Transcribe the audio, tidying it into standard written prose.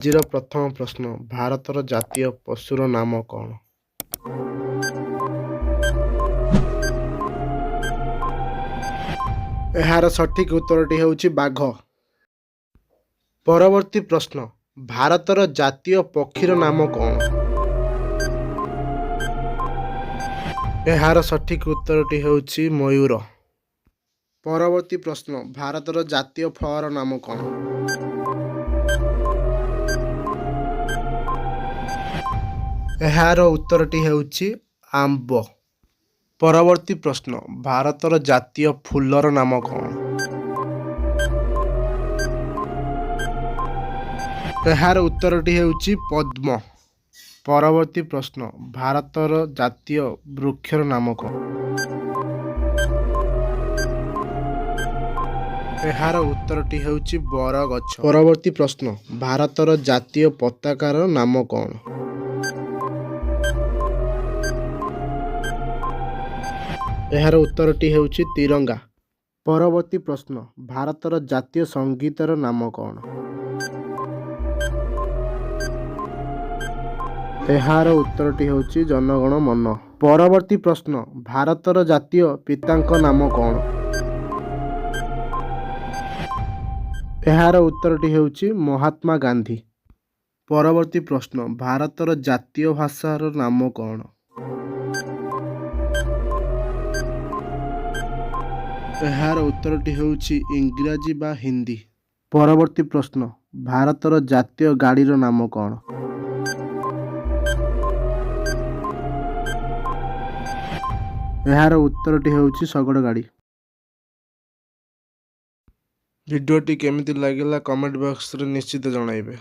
ଆଜିର ପ୍ରଥମ ପ୍ରଶ୍ନ, ଭାରତର ଜାତୀୟ ପଶୁର ନାମ କ'ଣ? ଏହାର ସଠିକ୍ ଉତ୍ତରଟି ହେଉଛି ବାଘ। ପରବର୍ତ୍ତୀ ପ୍ରଶ୍ନ, ଭାରତର ଜାତୀୟ ପକ୍ଷୀର ନାମ କ'ଣ? ଏହାର ସଠିକ୍ ଉତ୍ତରଟି ହେଉଛି ମୟୂର। ପରବର୍ତ୍ତୀ ପ୍ରଶ୍ନ, ଭାରତର ଜାତୀୟ ଫଳର ନାମ କ'ଣ? ଏହାର ଉତ୍ତରଟି ହେଉଛି ଆମ୍ବ। ପରବର୍ତ୍ତୀ ପ୍ରଶ୍ନ, ଭାରତର ଜାତୀୟ ଫୁଲର ନାମ କ'ଣ? ଏହାର ଉତ୍ତରଟି ହେଉଛି ପଦ୍ମ। ପରବର୍ତ୍ତୀ ପ୍ରଶ୍ନ, ଭାରତର ଜାତୀୟ ବୃକ୍ଷର ନାମ କ'ଣ? ଏହାର ଉତ୍ତରଟି ହେଉଛି ବରଗଛ। ପରବର୍ତ୍ତୀ ପ୍ରଶ୍ନ, ଭାରତର ଜାତୀୟ ପତାକାର ନାମ କ'ଣ? ଏହାର ଉତ୍ତରଟି ହେଉଛି ତିରଙ୍ଗା। ପରବର୍ତ୍ତୀ ପ୍ରଶ୍ନ, ଭାରତର ଜାତୀୟ ସଙ୍ଗୀତର ନାମ କ'ଣ? ଏହାର ଉତ୍ତରଟି ହେଉଛି ଜନଗଣ ମନ। ପରବର୍ତ୍ତୀ ପ୍ରଶ୍ନ, ଭାରତର ଜାତୀୟ ପିତାଙ୍କ ନାମ କ'ଣ? ଏହାର ଉତ୍ତରଟି ହେଉଛି ମହାତ୍ମା ଗାନ୍ଧୀ। ପରବର୍ତ୍ତୀ ପ୍ରଶ୍ନ, ଭାରତର ଜାତୀୟ ଭାଷାର ନାମ କ'ଣ? ଏହାର ଉତ୍ତରଟି ହେଉଛି ଇଂରାଜୀ ବା ହିନ୍ଦୀ। ପରବର୍ତ୍ତୀ ପ୍ରଶ୍ନ, ଭାରତର ଜାତୀୟ ଗାଡ଼ିର ନାମ କ'ଣ? ଏହାର ଉତ୍ତରଟି ହେଉଛି ଶଗଡ଼ ଗାଡ଼ି। ଭିଡ଼ିଓଟି କେମିତି ଲାଗିଲା କମେଣ୍ଟ ବକ୍ସରେ ନିଶ୍ଚିତ ଜଣାଇବେ।